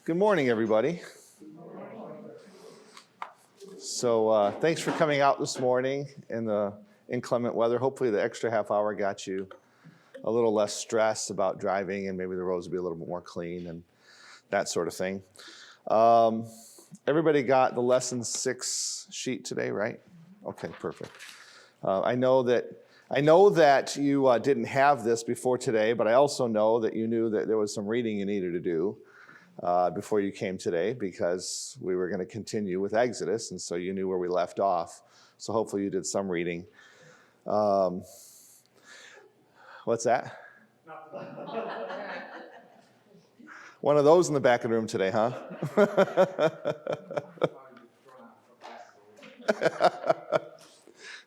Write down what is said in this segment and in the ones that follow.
Good morning, everybody. So thanks for coming out this morning in the inclement weather. Hopefully the extra half hour got you a little less stress about driving, and maybe the roads will be a little bit more clean and that sort of thing. Everybody got the lesson 6 sheet today, right? Okay, perfect. I know that you didn't have this before today, but I also know that you knew that there was some reading you needed to do before you came today, because we were going to continue with Exodus, and so you knew where we left off. So hopefully you did some reading. What's that? One of those in the back of the room today, huh?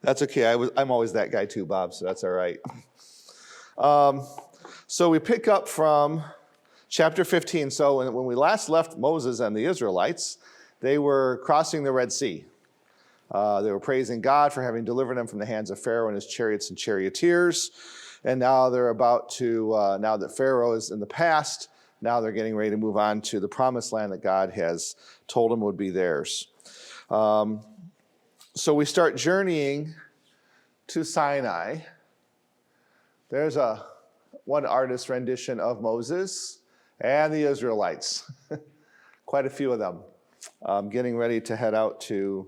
That's okay. I'm always that guy too, Bob, so that's all right. So we pick up from chapter 15. So when we last left Moses and the Israelites, they were crossing the Red Sea. They were praising God for having delivered them from the hands of Pharaoh and his chariots and charioteers. And now they're about to, now that Pharaoh is in the past, now they're getting ready to move on to the promised land that God has told them would be theirs. So we start journeying to Sinai. There's one artist rendition of Moses and the Israelites. Quite a few of them, getting ready to head out to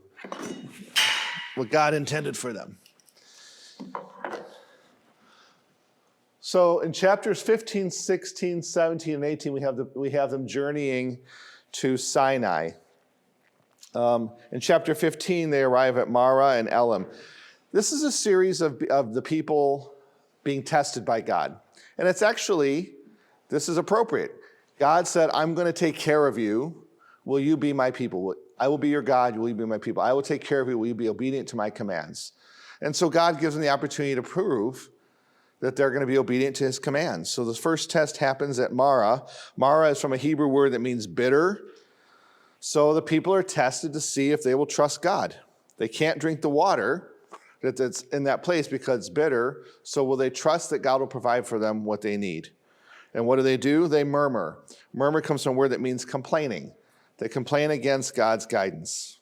what God intended for them. So in chapters 15, 16, 17, and 18, we have them journeying to Sinai. In chapter 15, they arrive at Marah and Elim. This is a series of the people being tested by God. And it's actually, this is appropriate. God said, I'm going to take care of you. Will you be my people? I will be your God. Will you be my people? I will take care of you. Will you be obedient to my commands? And so God gives them the opportunity to prove that they're going to be obedient to his commands. So the first test happens at Marah. Marah is from a Hebrew word that means bitter. So the people are tested to see if they will trust God. They can't drink the water that's in that place because it's bitter. So will they trust that God will provide for them what they need? And what do? They murmur. Murmur comes from a word that means complaining. They complain against God's guidance.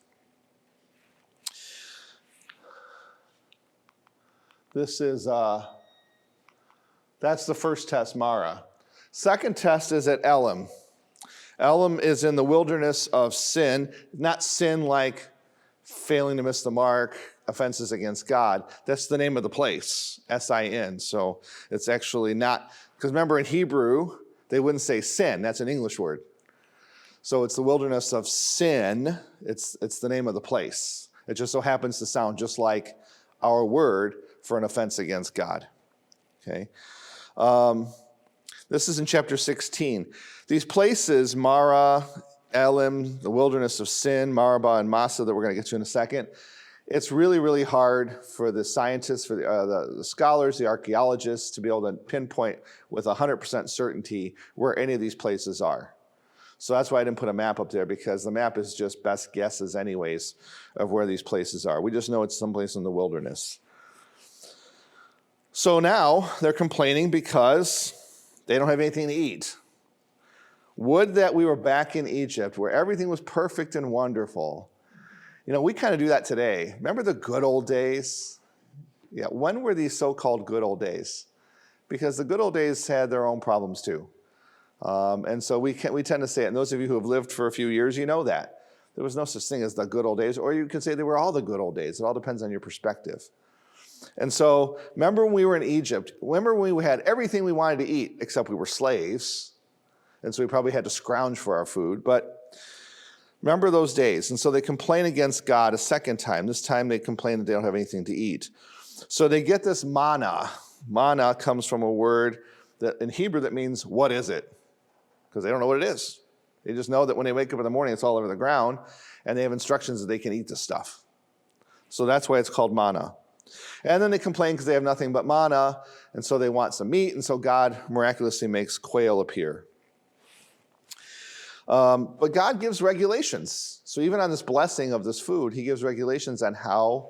This is, that's the first test, Marah. Second test is at Elim. Elim is in the wilderness of sin, not sin like failing to miss the mark, offenses against God. That's the name of the place, S-I-N. So it's actually not, because remember in Hebrew, they wouldn't say sin. That's an English word. So it's the wilderness of sin. It's the name of the place. It just so happens to sound just like our word for an offense against God. Okay. This is in chapter 16. These places, Marah, Elim, the wilderness of sin, Marabah, and Massa, that we're going to get to in a second, it's really, really hard for the scientists, for the scholars, the archaeologists to be able to pinpoint with 100% certainty where any of these places are. So that's why I didn't put a map up there, because the map is just best guesses anyways of where these places are. We just know it's someplace in the wilderness. So now they're complaining because they don't have anything to eat. Would that we were back in Egypt where everything was perfect and wonderful. You know, we kind of do that today. Remember the good old days? Yeah, when were these so-called good old days? Because the good old days had their own problems too. And so we tend to say it. And those of you who have lived for a few years, you know that. There was no such thing as the good old days, or you could say they were all the good old days. It all depends on your perspective. And so remember when we were in Egypt, remember when we had everything we wanted to eat, except we were slaves. And so we probably had to scrounge for our food. But remember those days. And so they complain against God a second time. This time they complain that they don't have anything to eat. So they get this manna. Manna comes from a word that in Hebrew that means, what is it? Because they don't know what it is. They just know that when they wake up in the morning, it's all over the ground, and they have instructions that they can eat the stuff. So that's why it's called manna. And then they complain because they have nothing but manna, and so they want some meat, and so God miraculously makes quail appear. But God gives regulations. So even on this blessing of this food, he gives regulations on how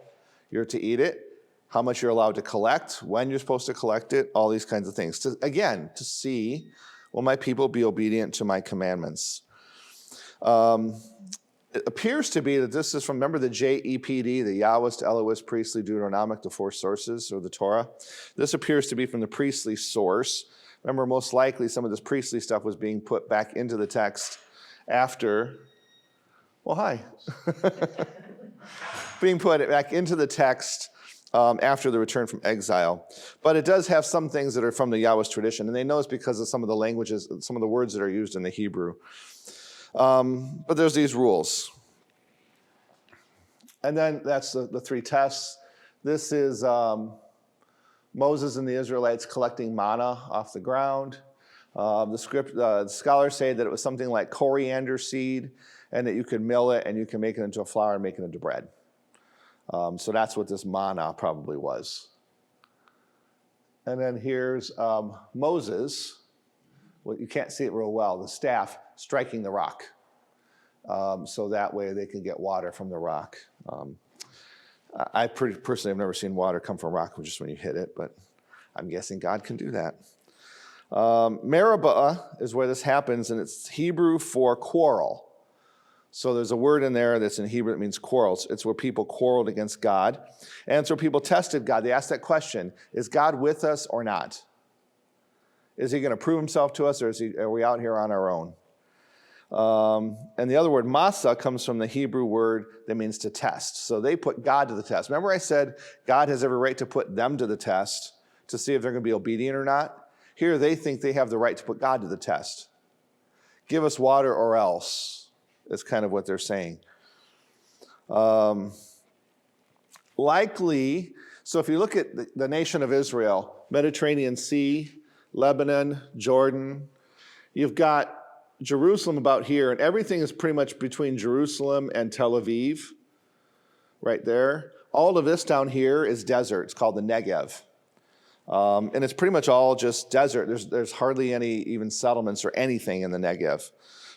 you're to eat it, how much you're allowed to collect, when you're supposed to collect it, all these kinds of things. To see, will my people be obedient to my commandments? It appears to be that this is from, remember the JEPD, the Yahwist, Elohist, Priestly, Deuteronomic, the four sources, or the Torah? This appears to be from the priestly source. Remember, most likely some of this priestly stuff was being put back into the text after, well, hi. Being put back into the text after the return from exile. But it does have some things that are from the Yahwist tradition, and they know it's because of some of the languages, some of the words that are used in the Hebrew. But there's these rules. And then that's the three tests. This is Moses and the Israelites collecting manna off the ground. The scholars say that it was something like coriander seed, and that you could mill it and you can make it into a flour and make it into bread. So that's what this manna probably was. And then here's Moses. Well, you can't see it real well. The staff striking the rock. So that way they can get water from the rock. I personally have never seen water come from rock just when you hit it, but I'm guessing God can do that. Meribah is where this happens, and it's Hebrew for quarrel. So there's a word in there that's in Hebrew that means quarrels. It's where people quarreled against God. And it's where people tested God. They asked that question, is God with us or not? Is he going to prove himself to us, or are we out here on our own? And the other word, masa, comes from the Hebrew word that means to test. So they put God to the test. Remember I said God has every right to put them to the test to see if they're going to be obedient or not? Here they think they have the right to put God to the test. Give us water or else. That's kind of what they're saying. Likely, so if you look at the nation of Israel, Mediterranean Sea, Lebanon, Jordan, you've got Jerusalem about here, and everything is pretty much between Jerusalem and Tel Aviv, right there. All of this down here is desert. It's called the Negev. And it's pretty much all just desert. There's hardly any even settlements or anything in the Negev.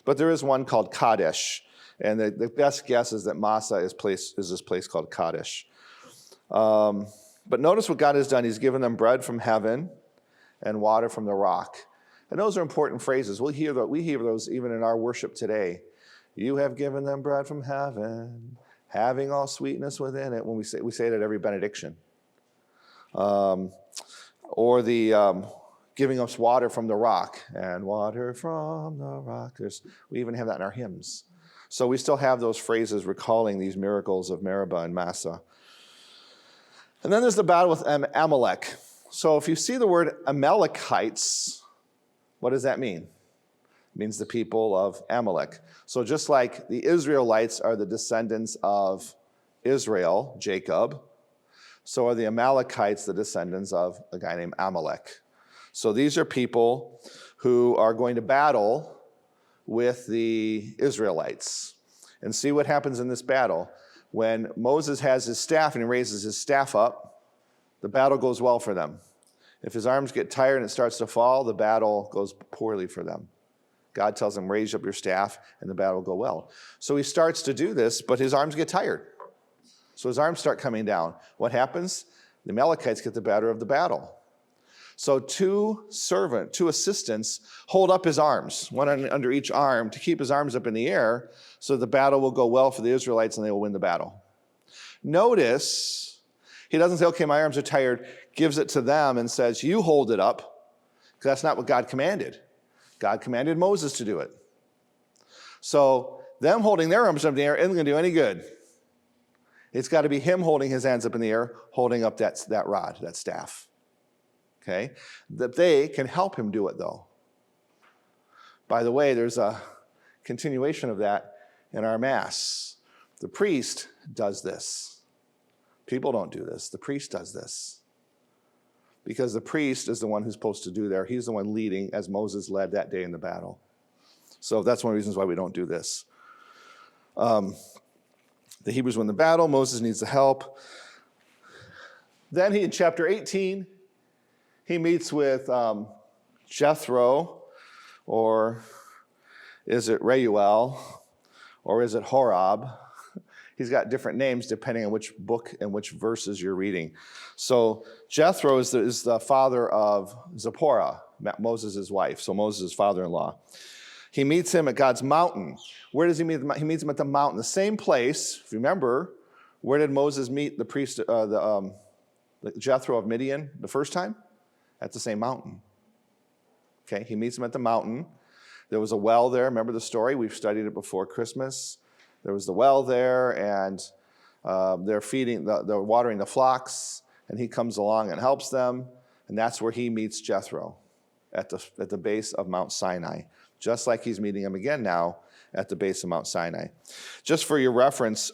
But there is one called Kadesh, and the best guess is that Massa is this place called Kadesh. But notice what God has done. He's given them bread from heaven and water from the rock. And those are important phrases. We hear those even in our worship today. You have given them bread from heaven, having all sweetness within it. When we say it at every benediction. Or the giving us water from the rock, and water from the rock. We even have that in our hymns. So we still have those phrases recalling these miracles of Meribah and Massa. And then there's the battle with Amalek. So if you see the word Amalekites, what does that mean? It means the people of Amalek. So just like the Israelites are the descendants of Israel, Jacob, so are the Amalekites the descendants of a guy named Amalek. So these are people who are going to battle with the Israelites. And see what happens in this battle. When Moses has his staff and he raises his staff up, the battle goes well for them. If his arms get tired and it starts to fall, the battle goes poorly for them. God tells him, raise up your staff and the battle will go well. So he starts to do this, but his arms get tired. So his arms start coming down. What happens? The Amalekites get the better of the battle. So two assistants hold up his arms, one under each arm, to keep his arms up in the air so the battle will go well for the Israelites and they will win the battle. Notice, he doesn't say, okay, my arms are tired, gives it to them and says, you hold it up, because that's not what God commanded. God commanded Moses to do it. So them holding their arms up in the air isn't going to do any good. It's got to be him holding his hands up in the air, holding up that rod, that staff. Okay? That they can help him do it, though. By the way, there's a continuation of that in our Mass. The priest does this. People don't do this. The priest does this. Because the priest is the one who's supposed to do there. He's the one leading, as Moses led that day in the battle. So that's one of the reasons why we don't do this. The Hebrews win the battle. Moses needs the help. Then in chapter 18, he meets with Jethro, or is it Reuel, or is it Horab? He's got different names depending on which book and which verses you're reading. So Jethro is the father of Zipporah, Moses' wife, so Moses' father-in-law. He meets him at God's mountain. Where does he meet him? He meets him at the mountain, the same place. If you remember, where did Moses meet the priest, the Jethro of Midian the first time? At the same mountain. Okay, he meets him at the mountain. There was a well there. Remember the story? We've studied it before Christmas. There was the well there, and they're watering the flocks, and he comes along and helps them, and that's where he meets Jethro, at the base of Mount Sinai, just like he's meeting him again now at the base of Mount Sinai. Just for your reference,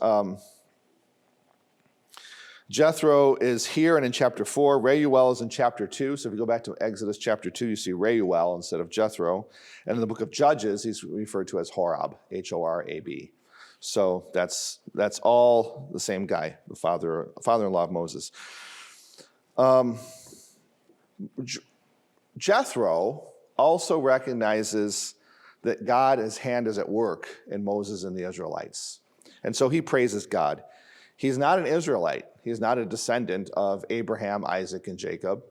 Jethro is here and in chapter 4. Reuel is in chapter 2. So if you go back to Exodus chapter 2, you see Reuel instead of Jethro. And in the book of Judges, he's referred to as Horab, Horab. So that's all the same guy, the father-in-law of Moses. Jethro also recognizes that God's hand is at work in Moses and the Israelites. And so he praises God. He's not an Israelite. He's not a descendant of Abraham, Isaac, and Jacob.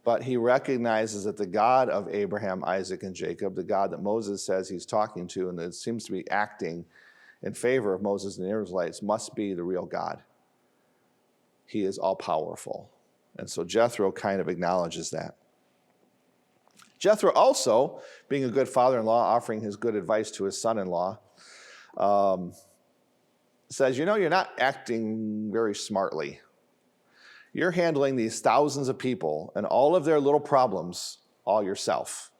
But he recognizes that the God of Abraham, Isaac, and Jacob, the God that Moses says he's talking to and that seems to be acting in favor of Moses and the Israelites, must be the real God. He is all-powerful. And so Jethro kind of acknowledges that. Jethro also, being a good father-in-law, offering his good advice to his son-in-law, says, you're not acting very smartly. You're handling these thousands of people and all of their little problems all yourself.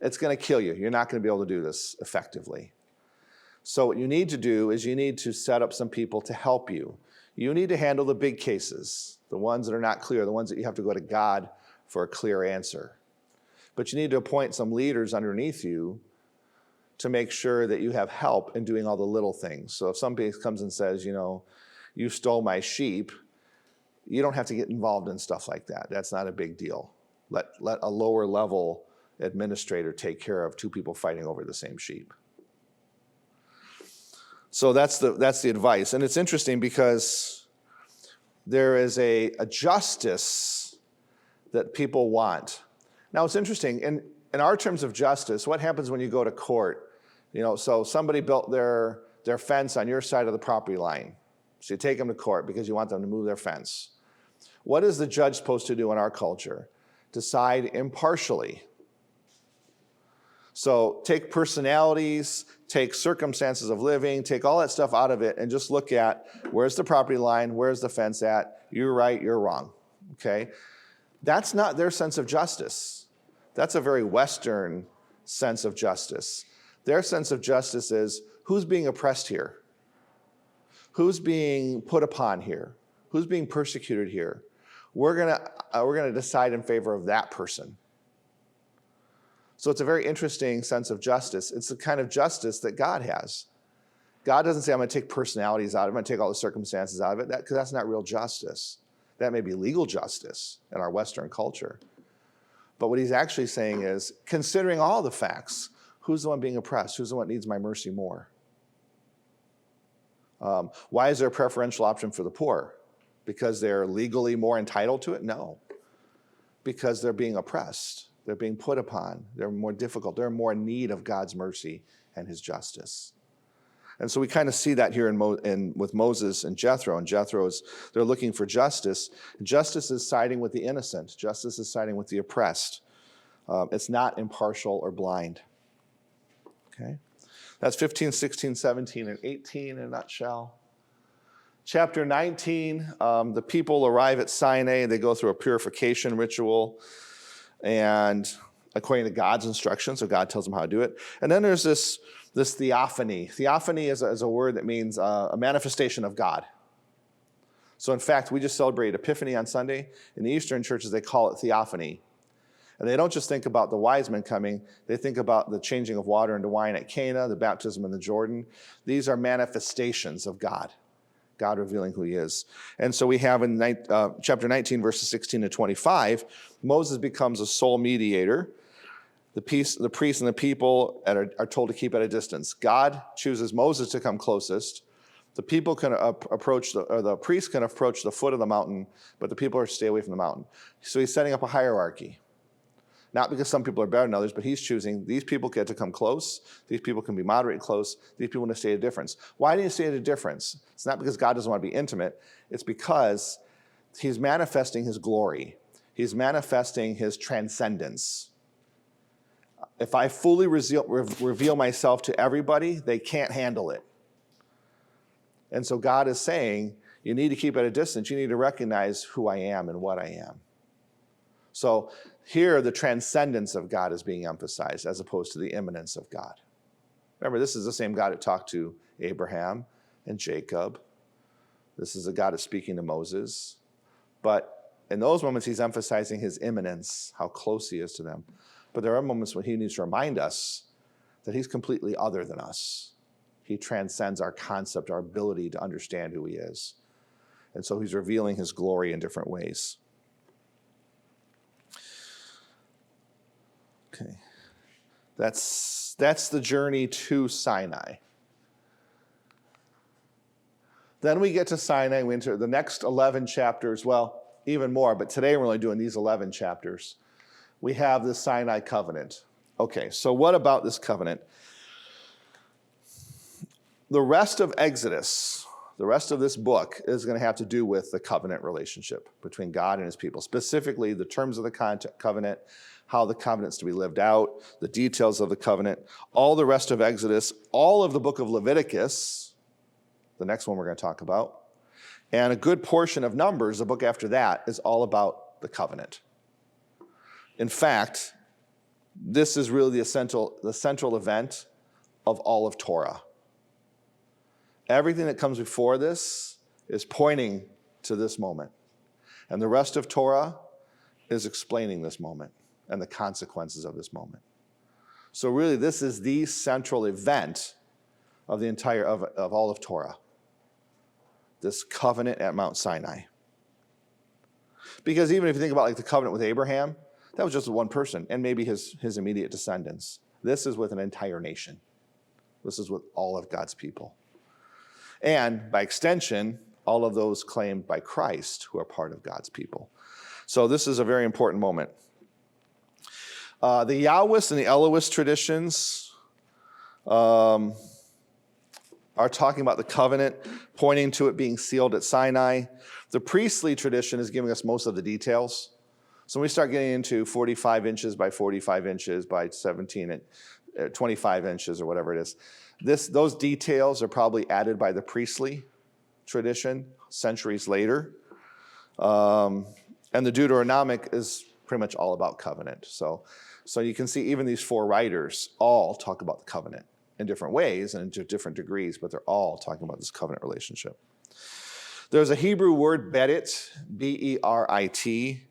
It's going to kill you. You're not going to be able to do this effectively. So what you need to do is you need to set up some people to help you. You need to handle the big cases, the ones that are not clear, the ones that you have to go to God for a clear answer. But you need to appoint some leaders underneath you to make sure that you have help in doing all the little things. So if somebody comes and says, you stole my sheep, you don't have to get involved in stuff like that. That's not a big deal. Let a lower level administrator take care of two people fighting over the same sheep. So that's the advice. And it's interesting because there is a justice that people want. Now it's interesting, in our terms of justice, what happens when you go to court? So somebody built their fence on your side of the property line. So you take them to court because you want them to move their fence. What is the judge supposed to do in our culture? Decide impartially. So take personalities, take circumstances of living, take all that stuff out of it and just look at where's the property line, where's the fence at, you're right, you're wrong, okay? That's not their sense of justice. That's a very Western sense of justice. Their sense of justice is who's being oppressed here? Who's being put upon here? Who's being persecuted here? We're gonna decide in favor of that person. So it's a very interesting sense of justice. It's the kind of justice that God has. God doesn't say, I'm going to take personalities out of it, I'm going to take all the circumstances out of it, because that's not real justice. That may be legal justice in our Western culture. But what he's actually saying is, considering all the facts, who's the one being oppressed? Who's the one that needs my mercy more? Why is there a preferential option for the poor? Because they're legally more entitled to it? No. Because they're being oppressed. They're being put upon. They're more difficult. They're more in need of God's mercy and his justice. And so we kind of see that here with Moses and Jethro. And they're looking for justice. Justice is siding with the innocent. Justice is siding with the oppressed. It's not impartial or blind. Okay? That's 15, 16, 17, and 18 in a nutshell. Chapter 19, the people arrive at Sinai. They go through a purification ritual. And according to God's instructions, so God tells them how to do it. And then there's this theophany. Theophany is a word that means a manifestation of God. So in fact, we just celebrated Epiphany on Sunday. In the Eastern churches, they call it theophany. And they don't just think about the wise men coming. They think about the changing of water into wine at Cana, the baptism in the Jordan. These are manifestations of God. God revealing who he is. And so we have in chapter 19, verses 16 to 25, Moses becomes a sole mediator. The priests and the people are told to keep at a distance. God chooses Moses to come closest. The people can the priests can approach the foot of the mountain, but the people are to stay away from the mountain. So he's setting up a hierarchy. Not because some people are better than others, but he's choosing these people get to come close. These people can be moderate and close. These people want to stay at a difference. Why do you stay at a difference? It's not because God doesn't want to be intimate. It's because he's manifesting his glory. He's manifesting his transcendence. If I fully reveal myself to everybody, they can't handle it. And so God is saying, you need to keep at a distance. You need to recognize who I am and what I am. So here, the transcendence of God is being emphasized as opposed to the immanence of God. Remember, this is the same God that talked to Abraham and Jacob. This is the God that's speaking to Moses. But in those moments, he's emphasizing his immanence, how close he is to them. But there are moments when he needs to remind us that he's completely other than us. He transcends our concept, our ability to understand who he is. And so he's revealing his glory in different ways. Okay, that's the journey to Sinai. Then we get to Sinai, we enter the next 11 chapters, well, even more, but today we're only doing these 11 chapters. We have the Sinai covenant. Okay, so what about this covenant? The rest of Exodus, the rest of this book is going to have to do with the covenant relationship between God and his people, specifically the terms of the covenant, how the covenant's to be lived out, the details of the covenant, all the rest of Exodus, all of the book of Leviticus, the next one we're going to talk about, and a good portion of Numbers, the book after that, is all about the covenant. In fact, this is really the central event of all of Torah. Everything that comes before this is pointing to this moment. And the rest of Torah is explaining this moment and the consequences of this moment. So really, this is the central event of the entire, of all of Torah. This covenant at Mount Sinai. Because even if you think about like the covenant with Abraham, that was just with one person and maybe his immediate descendants. This is with an entire nation. This is with all of God's people. And by extension, all of those claimed by Christ who are part of God's people. So this is a very important moment. The Yahwist and the Elohist traditions are talking about the covenant, pointing to it being sealed at Sinai. The priestly tradition is giving us most of the details. So when we start getting into 45 inches by 45 inches by 17 and 25 inches or whatever it is, those details are probably added by the priestly tradition centuries later. And the Deuteronomic is pretty much all about covenant. So you can see even these four writers all talk about the covenant in different ways and to different degrees, but they're all talking about this covenant relationship. There's a Hebrew word, berit, B-E-R-I-T.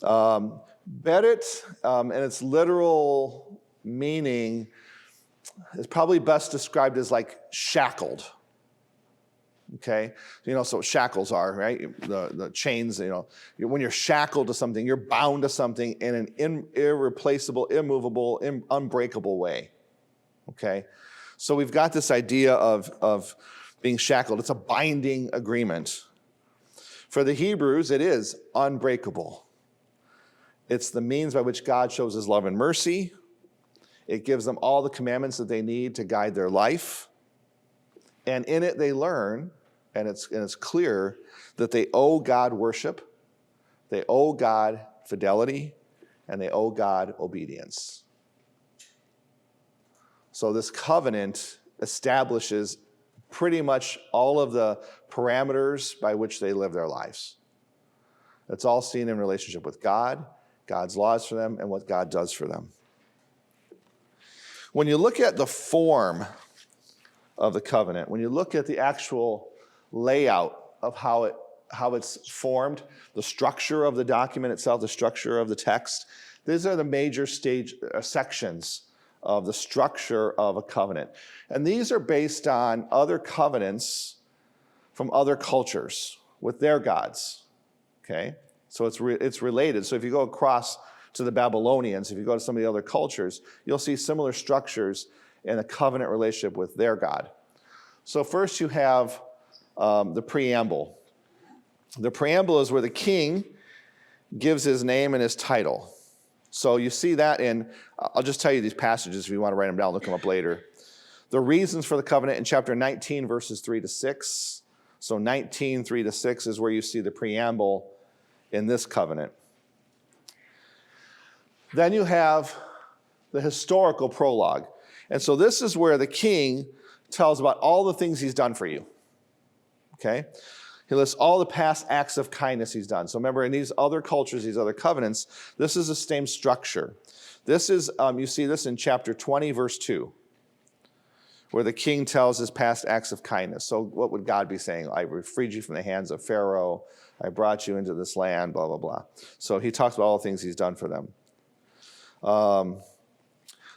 Berit, and its literal meaning is probably best described as like shackled. Okay, so shackles are, right? The chains, when you're shackled to something, you're bound to something in an irreplaceable, immovable, unbreakable way. Okay, so we've got this idea of being shackled. It's a binding agreement. For the Hebrews, it is unbreakable. It's the means by which God shows his love and mercy. It gives them all the commandments that they need to guide their life. And in it they learn, and it's clear, that they owe God worship, they owe God fidelity, and they owe God obedience. So this covenant establishes pretty much all of the parameters by which they live their lives. It's all seen in relationship with God, God's laws for them, and what God does for them. When you look at the form of the covenant, when you look at the actual layout of how it's formed, the structure of the document itself, the structure of the text, these are the major sections of the structure of a covenant. And these are based on other covenants from other cultures with their gods, okay? So it's related. So if you go across to the Babylonians, if you go to some of the other cultures, you'll see similar structures in a covenant relationship with their God. So first you have the preamble. The preamble is where the king gives his name and his title. So you see that I'll just tell you these passages if you want to write them down, look them up later. The reasons for the covenant in chapter 19, verses 3 to 6. So 19, 3 to 6 is where you see the preamble in this covenant. Then you have the historical prologue. And so this is where the king tells about all the things he's done for you. Okay? He lists all the past acts of kindness he's done. So remember, in these other cultures, these other covenants, this is the same structure. This is, you see this in chapter 20, verse 2, where the king tells his past acts of kindness. So what would God be saying? I freed you from the hands of Pharaoh. I brought you into this land, blah, blah, blah. So he talks about all the things he's done for them.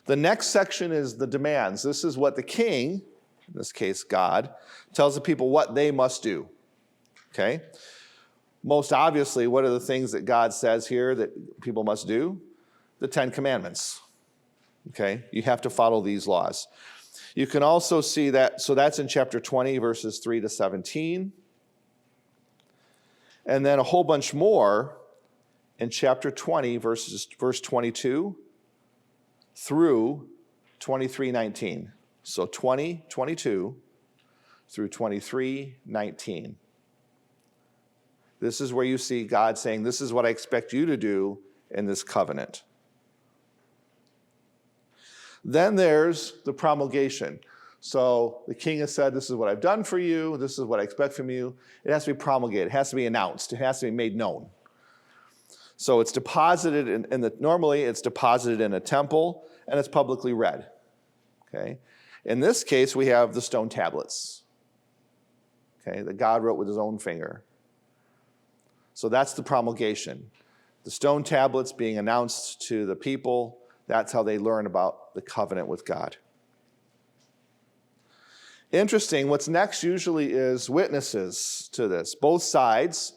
The next section is the demands. This is what the king, in this case God, tells the people what they must do. Okay? Most obviously, what are the things that God says here that people must do? The 10 Commandments. Okay? You have to follow these laws. You can also see that, so that's in chapter 20, verses 3 to 17. And then a whole bunch more in chapter 20, verse 22 through 23:19. So 20:22 through 23:19. This is where you see God saying, this is what I expect you to do in this covenant. Then there's the promulgation. So the king has said, this is what I've done for you. This is what I expect from you. It has to be promulgated. It has to be announced. It has to be made known. So it's deposited normally it's deposited in a temple and it's publicly read. Okay. In this case, we have the stone tablets. Okay, that God wrote with his own finger. So that's the promulgation. The stone tablets being announced to the people. That's how they learn about the covenant with God. Interesting, what's next usually is witnesses to this. Both sides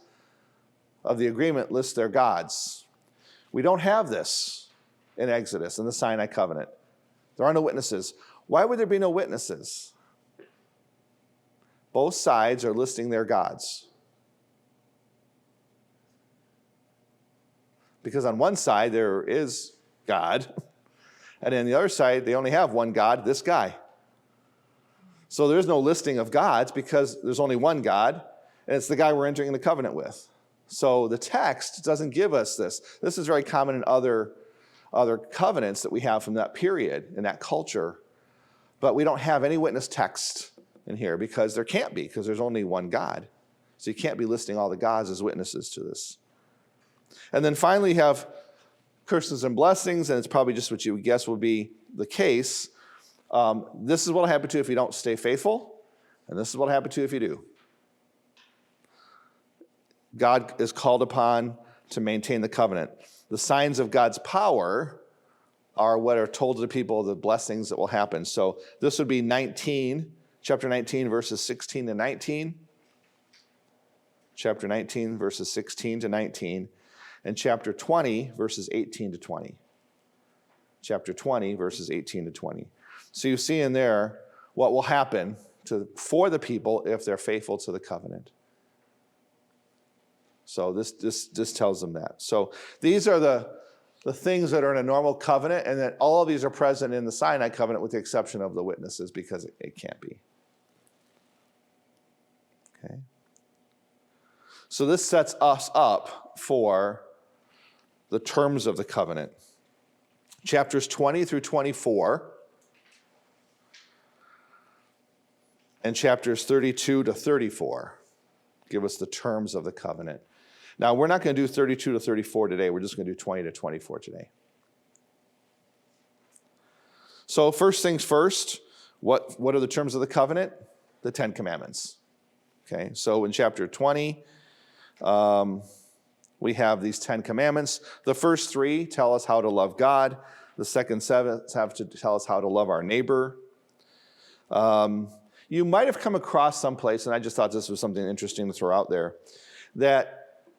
of the agreement list their gods. We don't have this in Exodus, in the Sinai covenant. There are no witnesses. Why would there be no witnesses? Both sides are listing their gods. Because on one side there is God, and on the other side they only have one God, this guy. So there's no listing of gods because there's only one God, and it's the guy we're entering the covenant with. So the text doesn't give us this. This is very common in other covenants that we have from that period, in that culture. But we don't have any witness text in here because there can't be, because there's only one God. So you can't be listing all the gods as witnesses to this. And then finally you have curses and blessings, and it's probably just what you would guess would be the case. This is what will happen to you if you don't stay faithful, and this is what will happen to you if you do. God is called upon to maintain the covenant. The signs of God's power are what are told to the people, the blessings that will happen. So this would be chapter 19, verses 16 to 19. Chapter 19, verses 16 to 19. And chapter 20, verses 18 to 20. Chapter 20, verses 18 to 20. So you see in there what will happen for the people if they're faithful to the covenant. So this tells them that. So these are the things that are in a normal covenant, and that all of these are present in the Sinai covenant with the exception of the witnesses because it can't be. Okay. So this sets us up for the terms of the covenant. Chapters 20 through 24 and chapters 32 to 34 give us the terms of the covenant. Now, we're not going to do 32 to 34 today. We're just going to do 20 to 24 today. So first things first, what are the terms of the covenant? The 10 Commandments. Okay, so in chapter 20, we have these 10 Commandments. The first 3 tell us how to love God. The second 7 have to tell us how to love our neighbor. You might have come across someplace, and I just thought this was something interesting to throw out there, that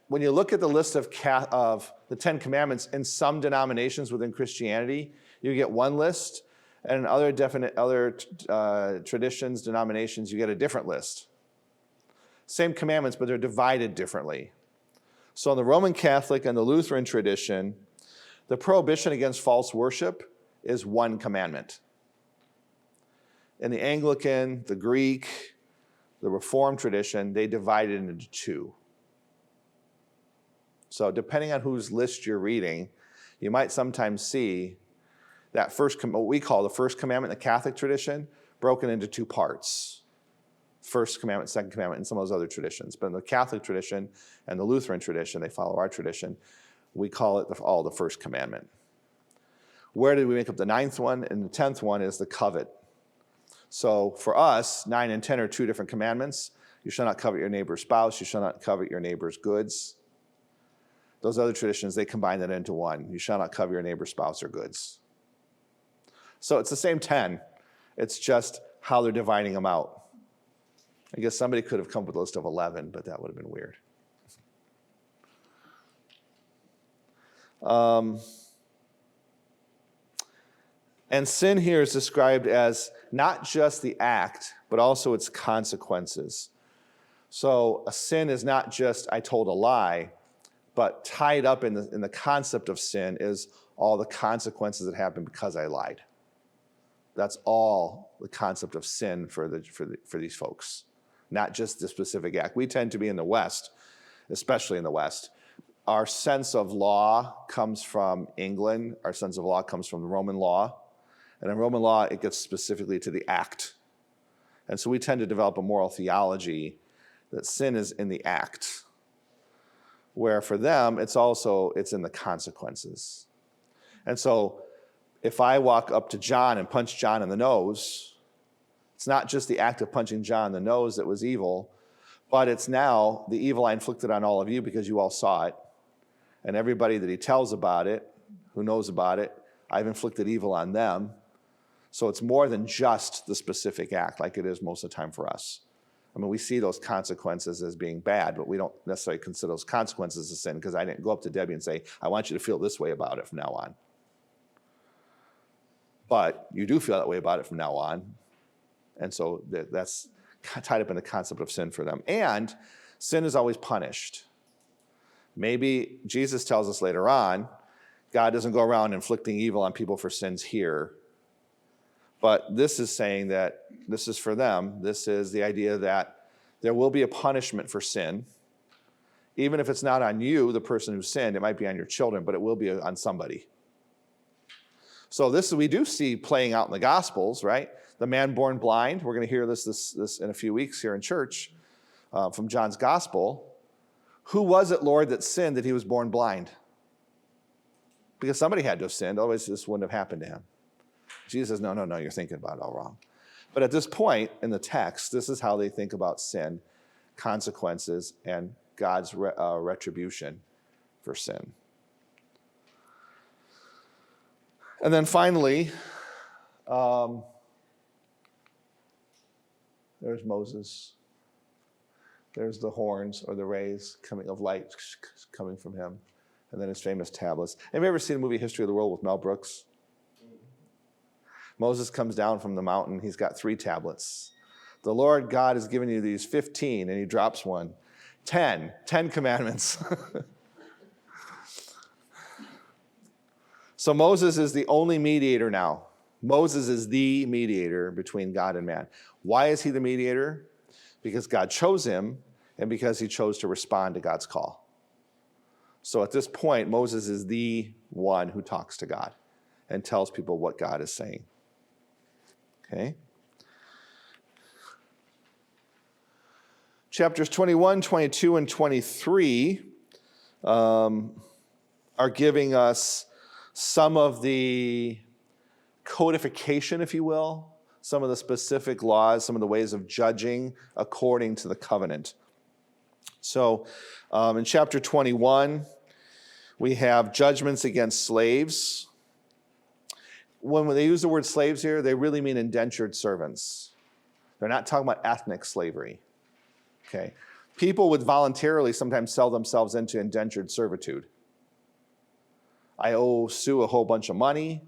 when you look at the list of the 10 Commandments in some denominations within Christianity, you get one list, and in other traditions, denominations, you get a different list. Same commandments, but they're divided differently. So in the Roman Catholic and the Lutheran tradition, The prohibition against false worship is one commandment. In the Anglican, the Greek, the Reformed tradition, they divide it into two. So depending on whose list you're reading, you might sometimes see that what we call the first commandment in the Catholic tradition broken into two parts. First commandment, second commandment, and some of those other traditions. But in the Catholic tradition and the Lutheran tradition, they follow our tradition, we call it all the first commandment. Where did we make up the 9th one? And the 10th one is the covet. So for us, 9 and 10 are two different commandments. You shall not covet your neighbor's spouse. You shall not covet your neighbor's goods. Those other traditions, they combine that into one. You shall not covet your neighbor's spouse or goods. So it's the same 10. It's just how they're dividing them out. I guess somebody could have come up with a list of 11, but that would have been weird. And sin here is described as not just the act, but also its consequences. So a sin is not just I told a lie, but tied up in the concept of sin is all the consequences that happen because I lied. That's all the concept of sin for these folks, not just the specific act. We tend to be in the West, especially in the West. Our sense of law comes from England. Our sense of law comes from the Roman law. And in Roman law, it gets specifically to the act. And so we tend to develop a moral theology that sin is in the act, where for them, it's in the consequences. And so if I walk up to John and punch John in the nose, it's not just the act of punching John in the nose that was evil, but it's now the evil I inflicted on all of you because you all saw it. And everybody that he tells about it, who knows about it, I've inflicted evil on them. So it's more than just the specific act like it is most of the time for us. I mean, we see those consequences as being bad, but we don't necessarily consider those consequences a sin because I didn't go up to Debbie and say, I want you to feel this way about it from now on. But you do feel that way about it from now on. And so that's tied up in the concept of sin for them. And sin is always punished. Maybe Jesus tells us later on, God doesn't go around inflicting evil on people for sins here. But this is saying that this is for them. This is the idea that there will be a punishment for sin. Even if it's not on you, the person who sinned, it might be on your children, but it will be on somebody. So this we do see playing out in the Gospels, right? The man born blind. We're going to hear this in a few weeks here in church from John's Gospel. Who was it, Lord, that sinned that he was born blind? Because somebody had to have sinned. Otherwise, this wouldn't have happened to him. Jesus says, no, you're thinking about it all wrong. But at this point in the text, this is how they think about sin, consequences, and God's retribution for sin. And then finally, there's Moses. There's the horns or the rays of light coming from him. And then his famous tablets. Have you ever seen the movie History of the World with Mel Brooks? Moses comes down from the mountain. He's got 3 tablets. The Lord God has given you these 15, and he drops one. 10 commandments. So Moses is the only mediator now. Moses is the mediator between God and man. Why is he the mediator? Because God chose him, and because he chose to respond to God's call. So at this point, Moses is the one who talks to God and tells people what God is saying. Okay? Chapters 21, 22, and 23 are giving us some of the codification, if you will, some of the specific laws, some of the ways of judging according to the covenant. So in chapter 21, we have judgments against slaves. When they use the word slaves here, they really mean indentured servants. They're not talking about ethnic slavery. Okay? People would voluntarily sometimes sell themselves into indentured servitude. I owe Sue a whole bunch of money.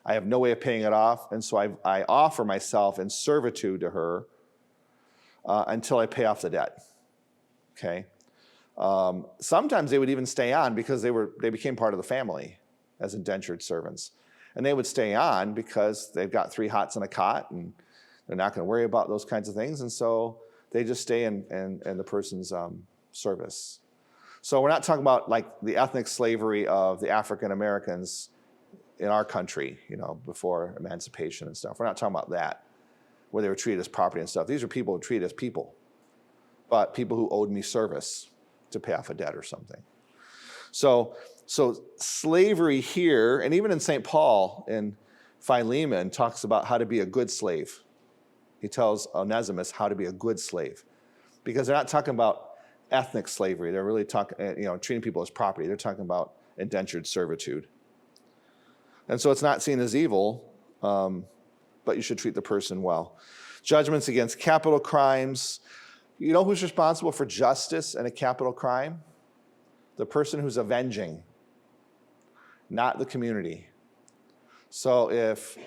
I have no way of paying it off, and so I offer myself in servitude to her until I pay off the debt. Okay? Sometimes they would even stay on because they became part of the family. as indentured servants. And they would stay on because they've got 3 hots and a cot, and they're not going to worry about those kinds of things. And so they just stay in the person's service. So we're not talking about like the ethnic slavery of the African Americans in our country, before emancipation and stuff. We're not talking about that, where they were treated as property and stuff. These are people who were treated as people, but people who owed me service to pay off a debt or something. So slavery here, and even in St. Paul in Philemon, talks about how to be a good slave. He tells Onesimus how to be a good slave, because they're not talking about ethnic slavery. They're really talking, treating people as property. They're talking about indentured servitude. And so it's not seen as evil, but you should treat the person well. Judgments against capital crimes. You know who's responsible for justice in a capital crime? The person who's avenging, not the community. So if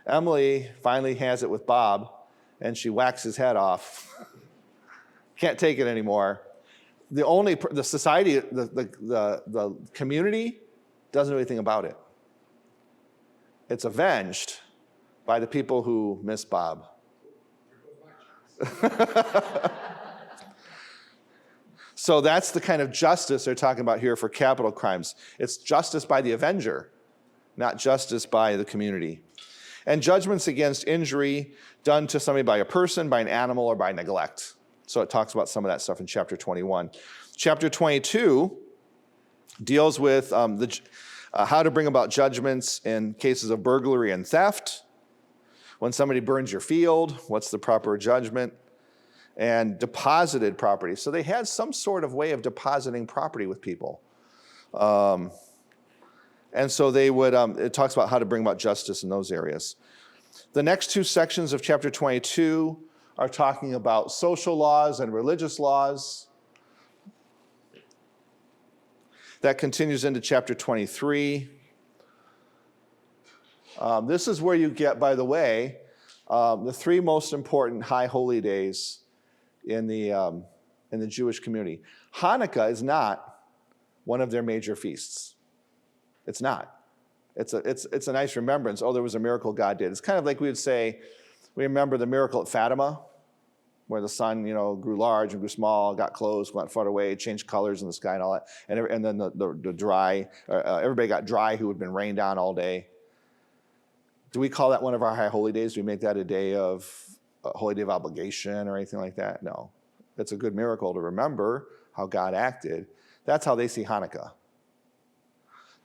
Emily finally has it with Bob and she whacks his head off, can't take it anymore, the society, the community doesn't do anything about it. It's avenged by the people who miss Bob. So that's the kind of justice they're talking about here for capital crimes. It's justice by the avenger, not justice by the community. And judgments against injury done to somebody by a person, by an animal, or by neglect. So it talks about some of that stuff in chapter 21. Chapter 22 deals with how to bring about judgments in cases of burglary and theft. When somebody burns your field, what's the proper judgment? And deposited property. So they had some sort of way of depositing property with people. And so they would, it talks about how to bring about justice in those areas. The next 2 sections of chapter 22 are talking about social laws and religious laws. That continues into chapter 23. This is where you get, by the way, the 3 most important high holy days in the Jewish community. Hanukkah is not one of their major feasts. It's not. It's a nice remembrance. Oh, there was a miracle God did. It's kind of like we would say, we remember the miracle at Fatima, where the sun, grew large and grew small, got close, went far away, changed colors in the sky and all that. And then the dry, everybody got dry who had been rained down all day. Do we call that one of our high holy days? Do we make that a holy day of obligation or anything like that? No. It's a good miracle to remember how God acted. That's how they see Hanukkah.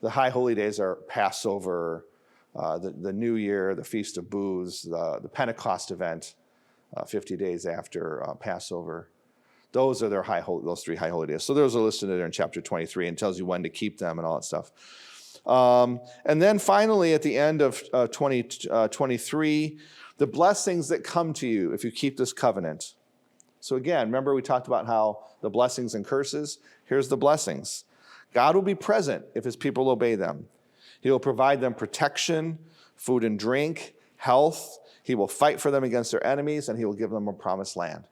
The high holy days are Passover, the New Year, the Feast of Booths, the Pentecost event, 50 days after Passover. Those are those 3 high holy days. So those are listed there in chapter 23 and tells you when to keep them and all that stuff. And then finally, at the end of 23, the blessings that come to you if you keep this covenant. So again, remember we talked about how the blessings and curses? Here's the blessings. God will be present if his people obey them. He will provide them protection, food and drink, health. He will fight for them against their enemies, and he will give them a promised land.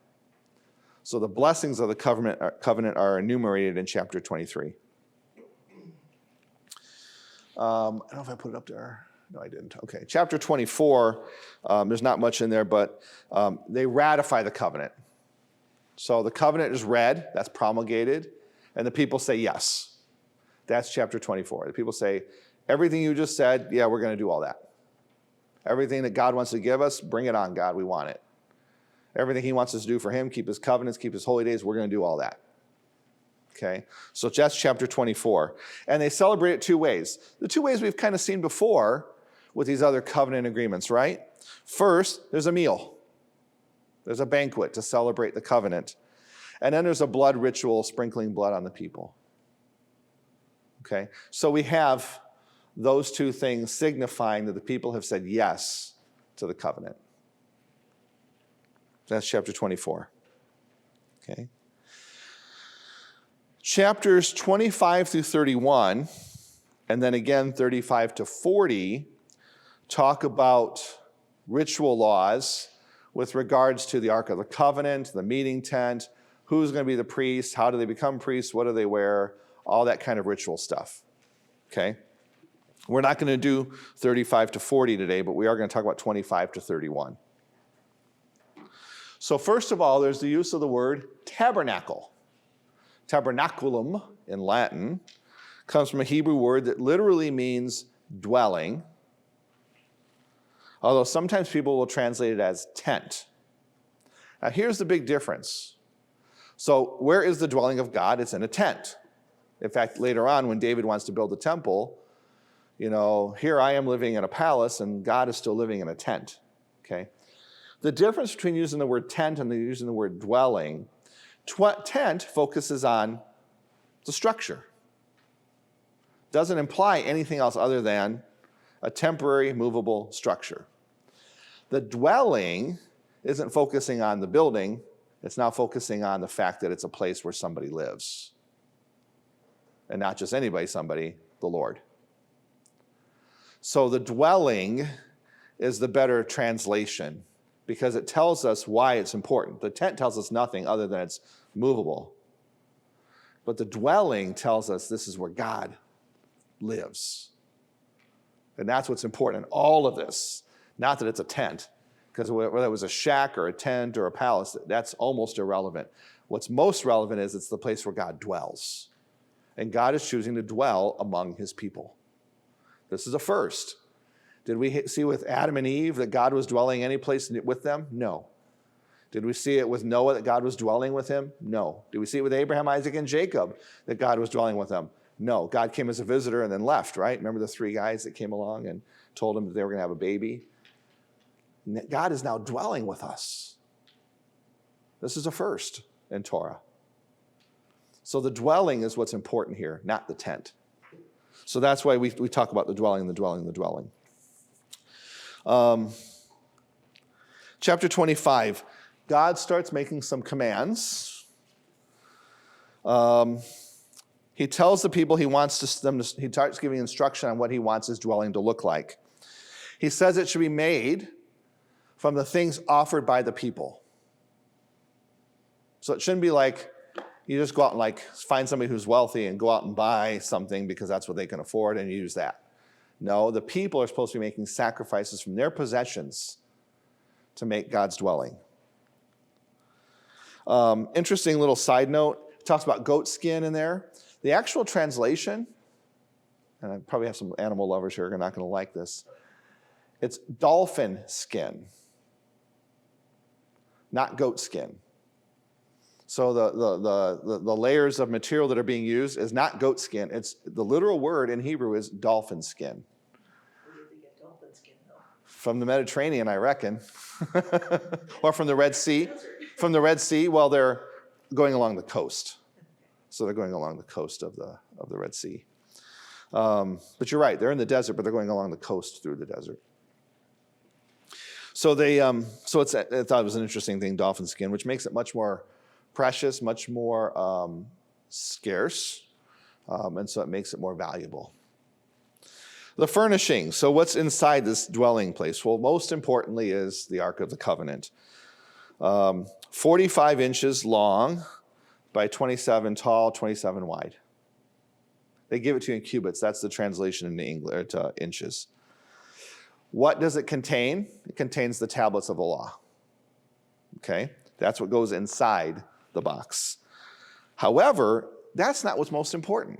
So the blessings of the covenant are enumerated in chapter 23. I don't know if I put it up there. No, I didn't. Okay, chapter 24, there's not much in there, but they ratify the covenant. So the covenant is read, that's promulgated, and the people say yes. That's chapter 24. The people say, everything you just said, yeah, we're going to do all that. Everything that God wants to give us, bring it on, God, we want it. Everything he wants us to do for him, keep his covenants, keep his holy days, we're going to do all that. Okay, so that's chapter 24. And they celebrate it 2 ways. The 2 ways we've kind of seen before with these other covenant agreements, right? First, there's a meal. There's a banquet to celebrate the covenant. And then there's a blood ritual, sprinkling blood on the people. Okay, so we have those 2 things signifying that the people have said yes to the covenant. That's chapter 24. Okay. Chapters 25 through 31, and then again 35 to 40, talk about ritual laws with regards to the Ark of the Covenant, the meeting tent, who's going to be the priest, how do they become priests, what do they wear, all that kind of ritual stuff. okay? We're not going to do 35 to 40 today, but we are going to talk about 25 to 31. So first of all, there's the use of the word tabernacle. Tabernaculum in Latin comes from a Hebrew word that literally means dwelling, although sometimes people will translate it as tent. Now here's the big difference. So where is the dwelling of God? It's in a tent. In fact, later on when David wants to build the temple, here I am living in a palace and God is still living in a tent, okay? The difference between using the word tent and using the word dwelling, tent focuses on the structure. Doesn't imply anything else other than a temporary movable structure. The dwelling isn't focusing on the building, it's now focusing on the fact that it's a place where somebody lives. And not just anybody, somebody, the Lord. So the dwelling is the better translation because it tells us why it's important. The tent tells us nothing other than it's movable. But the dwelling tells us this is where God lives. And that's what's important in all of this. Not that it's a tent, because whether it was a shack or a tent or a palace, that's almost irrelevant. What's most relevant is it's the place where God dwells. And God is choosing to dwell among his people. This is a first. Did we see with Adam and Eve that God was dwelling any place with them? No. Did we see it with Noah that God was dwelling with him? No. Did we see it with Abraham, Isaac, and Jacob that God was dwelling with them? No. God came as a visitor and then left, right? Remember the 3 guys that came along and told him that they were going to have a baby? God is now dwelling with us. This is a first in Torah. So the dwelling is what's important here, not the tent. So that's why we talk about the dwelling, the dwelling, the dwelling. Chapter 25, God starts making some commands. He tells the people he starts giving instruction on what he wants his dwelling to look like. He says it should be made from the things offered by the people. So it shouldn't be like you just go out and find somebody who's wealthy and go out and buy something because that's what they can afford and use that. No, the people are supposed to be making sacrifices from their possessions to make God's dwelling. Interesting little side note, it talks about goat skin in there. The actual translation, and I probably have some animal lovers here who are not going to like this, it's dolphin skin, not goat skin. So the layers of material that are being used is not goat skin. It's the literal word in Hebrew is dolphin skin. Where did they get dolphin skin, though? From the Mediterranean, I reckon. Or from the Red Sea. From the Red Sea, well, they're going along the coast. So they're going along the coast of the Red Sea. But you're right, they're in the desert, but they're going along the coast through the desert. So I thought it was an interesting thing, dolphin skin, which makes it much more precious, much more scarce, and so it makes it more valuable. The furnishing. So what's inside this dwelling place? Well, most importantly is the Ark of the Covenant. 45 inches long by 27 tall, 27 wide. They give it to you in cubits. That's the translation into English to inches. What does it contain? It contains the tablets of the law. Okay? That's what goes inside the box. However, that's not what's most important.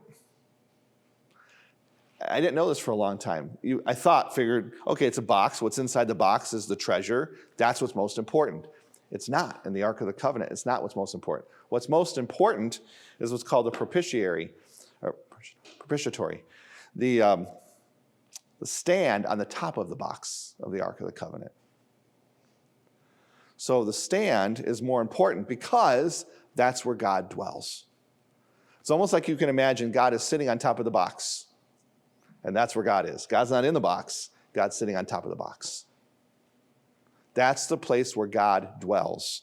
I didn't know this for a long time. I figured, okay, it's a box. What's inside the box is the treasure. That's what's most important. It's not in the Ark of the Covenant. It's not what's most important. What's most important is what's called the propitiatory. The stand on the top of the box of the Ark of the Covenant. So the stand is more important because that's where God dwells. It's almost like you can imagine God is sitting on top of the box. And that's where God is. God's not in the box. God's sitting on top of the box. That's the place where God dwells.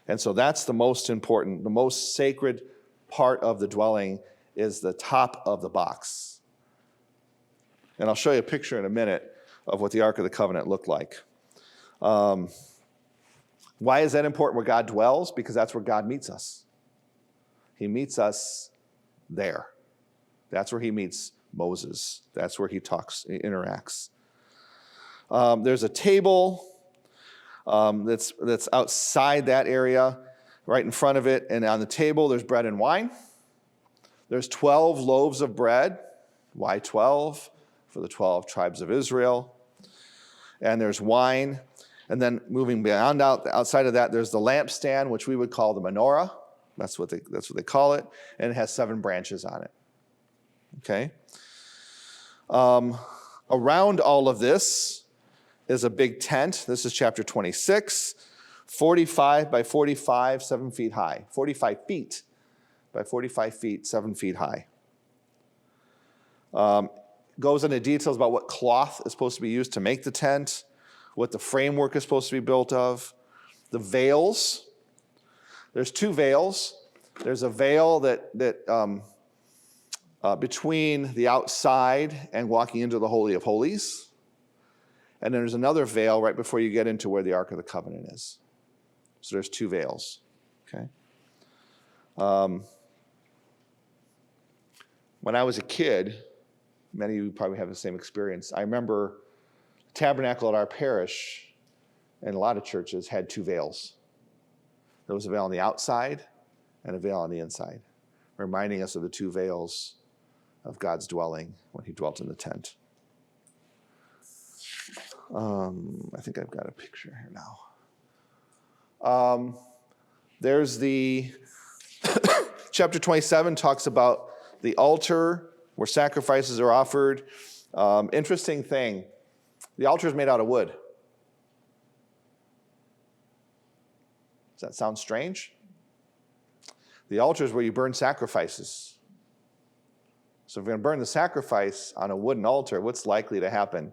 And so that's the most important, the most sacred part of the dwelling is the top of the box. And I'll show you a picture in a minute of what the Ark of the Covenant looked like. Why is that important where God dwells? Because that's where God meets us. He meets us there. That's where he meets Moses. That's where he interacts. There's a table that's outside that area, right in front of it, and on the table there's bread and wine. There's 12 loaves of bread. Why 12? For the 12 tribes of Israel. And there's wine. And then moving beyond outside of that, there's the lampstand, which we would call the menorah. That's what they call it. And it has 7 branches on it. Okay? Around all of this is a big tent. This is chapter 26, 45 by 45, 7 feet high. 45 feet by 45 feet, 7 feet high. Goes into details about what cloth is supposed to be used to make the tent, what the framework is supposed to be built of, the veils. There's 2 veils. There's a veil that between the outside and walking into the Holy of Holies. And then there's another veil right before you get into where the Ark of the Covenant is. So there's 2 veils. Okay. When I was a kid, many of you probably have the same experience. I remember the tabernacle at our parish and a lot of churches had 2 veils. There was a veil on the outside and a veil on the inside, reminding us of the 2 veils of God's dwelling when he dwelt in the tent. I think I've got a picture here now. There's the chapter 27 talks about the altar where sacrifices are offered. Interesting thing, the altar is made out of wood. Does that sound strange? The altar is where you burn sacrifices. So if you're going to burn the sacrifice on a wooden altar, what's likely to happen?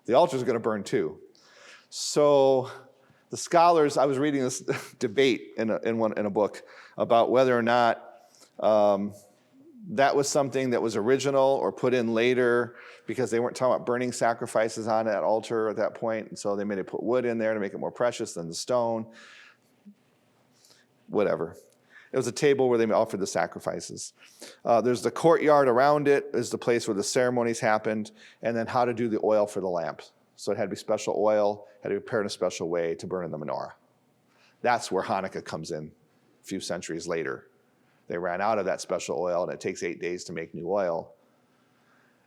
The altar is going to burn too. So the scholars, I was reading this debate in a book about whether or not that was something that was original or put in later because they weren't talking about burning sacrifices on that altar at that point. And so they made it put wood in there to make it more precious than the stone. Whatever. It was a table where they offered the sacrifices. There's the courtyard around it is the place where the ceremonies happened, and then how to do the oil for the lamp. So it had to be special oil, had to be prepared in a special way to burn in the menorah. That's where Hanukkah comes in a few centuries later. They ran out of that special oil, and it takes 8 days to make new oil.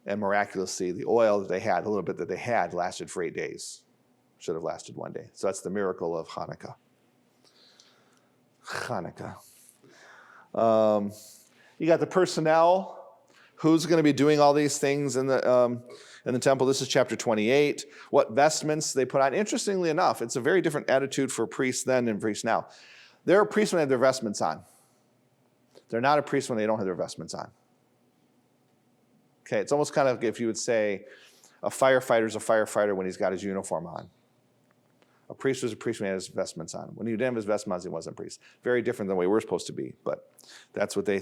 And miraculously, the oil that they had, a little bit that they had, lasted for 8 days. Should have lasted 1 day. So that's the miracle of Hanukkah. Hanukkah. You got the personnel. Who's going to be doing all these things in the temple? This is chapter 28. What vestments they put on. Interestingly enough, it's a very different attitude for priests then and priests now. They're a priest when they have their vestments on. They're not a priest when they don't have their vestments on. Okay, it's almost kind of like if you would say a firefighter's a firefighter when he's got his uniform on. A priest was a priest when he had his vestments on. When he didn't have his vestments on, he wasn't a priest. Very different than the way we're supposed to be, but that's what they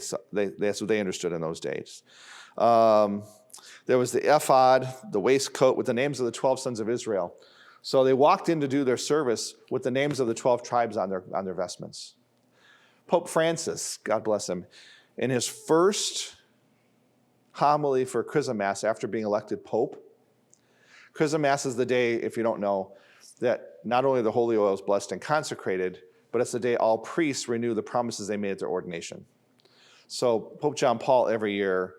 understood in those days. There was the ephod, the waistcoat with the names of the 12 sons of Israel. So they walked in to do their service with the names of the 12 tribes on their vestments. Pope Francis, God bless him, in his first homily for Chrism Mass after being elected Pope. Chrism Mass is the day, if you don't know, that not only the holy oil is blessed and consecrated, but it's the day all priests renew the promises they made at their ordination. So Pope John Paul every year,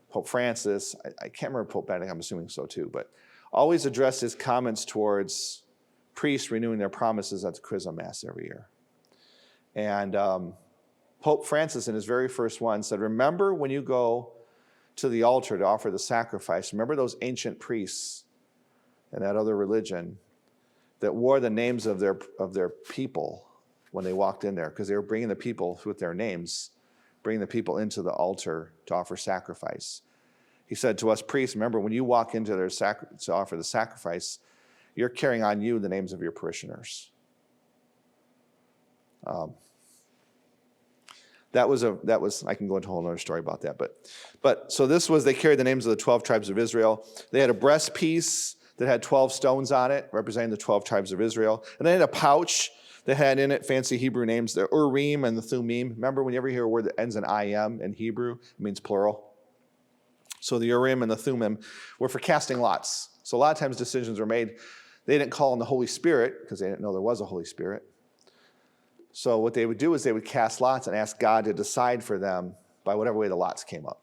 Pope Francis, I can't remember Pope Benedict, I'm assuming so too, but always addressed his comments towards priests renewing their promises at the Chrism Mass every year. And Pope Francis, in his very first one, said, remember when you go to the altar to offer the sacrifice, remember those ancient priests and that other religion that wore the names of their people when they walked in there, because they were bringing the people with their names, bringing the people into the altar to offer sacrifice. He said to us priests, remember when you walk into there to offer the sacrifice, you're carrying on you the names of your parishioners. That was I can go into a whole other story about that, but so this was, they carried the names of the 12 tribes of Israel. They had a breastpiece that had 12 stones on it, representing the 12 tribes of Israel. And they had a pouch that had in it fancy Hebrew names, the Urim and the Thummim. Remember, whenever you hear a word that ends in I-M in Hebrew, it means plural. So the Urim and the Thummim were for casting lots. So a lot of times decisions were made. They didn't call on the Holy Spirit because they didn't know there was a Holy Spirit. So what they would do is they would cast lots and ask God to decide for them by whatever way the lots came up.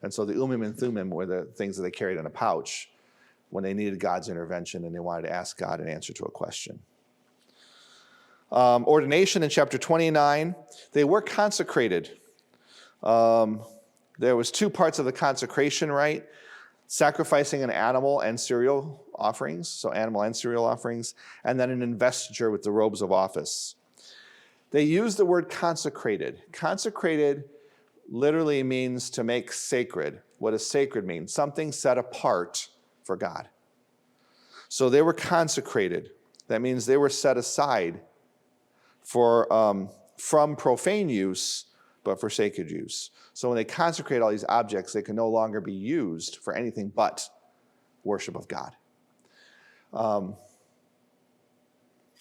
And so the Urim and Thummim were the things that they carried in a pouch when they needed God's intervention and they wanted to ask God an answer to a question. Ordination in chapter 29, they were consecrated. There was two parts of the consecration rite: sacrificing an animal and cereal offerings, so animal and cereal offerings, and then an investiture with the robes of office. They use the word consecrated. Consecrated literally means to make sacred. What does sacred mean? Something set apart for God. So they were consecrated. That means they were set aside from profane use, but for sacred use. So when they consecrate all these objects, they can no longer be used for anything but worship of God.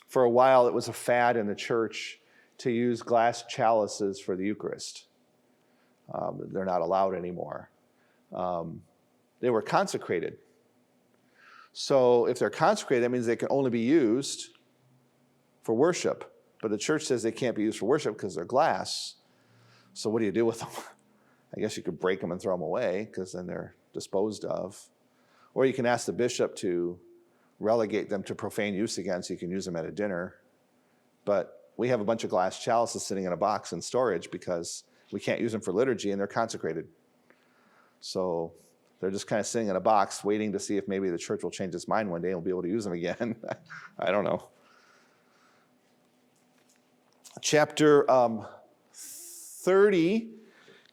For a while, it was a fad in the church to use glass chalices for the Eucharist. They're not allowed anymore. They were consecrated. So if they're consecrated, that means they can only be used for worship. But the church says they can't be used for worship because they're glass. So what do you do with them? I guess you could break them and throw them away because then they're disposed of. Or you can ask the bishop to relegate them to profane use again so you can use them at a dinner. But we have a bunch of glass chalices sitting in a box in storage because we can't use them for liturgy and they're consecrated. So they're just kind of sitting in a box waiting to see if maybe the church will change its mind one day and we'll be able to use them again. I don't know. Chapter 30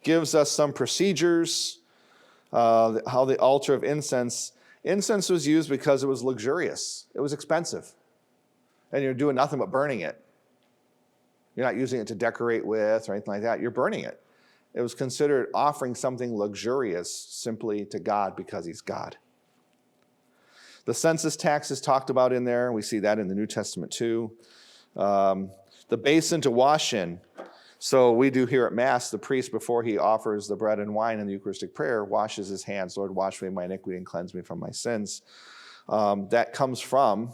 gives us some procedures, how the altar of incense. Incense was used because it was luxurious. It was expensive. And you're doing nothing but burning it. You're not using it to decorate with or anything like that. You're burning it. It was considered offering something luxurious simply to God because he's God. The census tax is talked about in there. We see that in the New Testament too. The basin to wash in. So we do here at Mass, the priest, before he offers the bread and wine in the Eucharistic prayer, washes his hands. Lord, wash away my iniquity and cleanse me from my sins. That comes from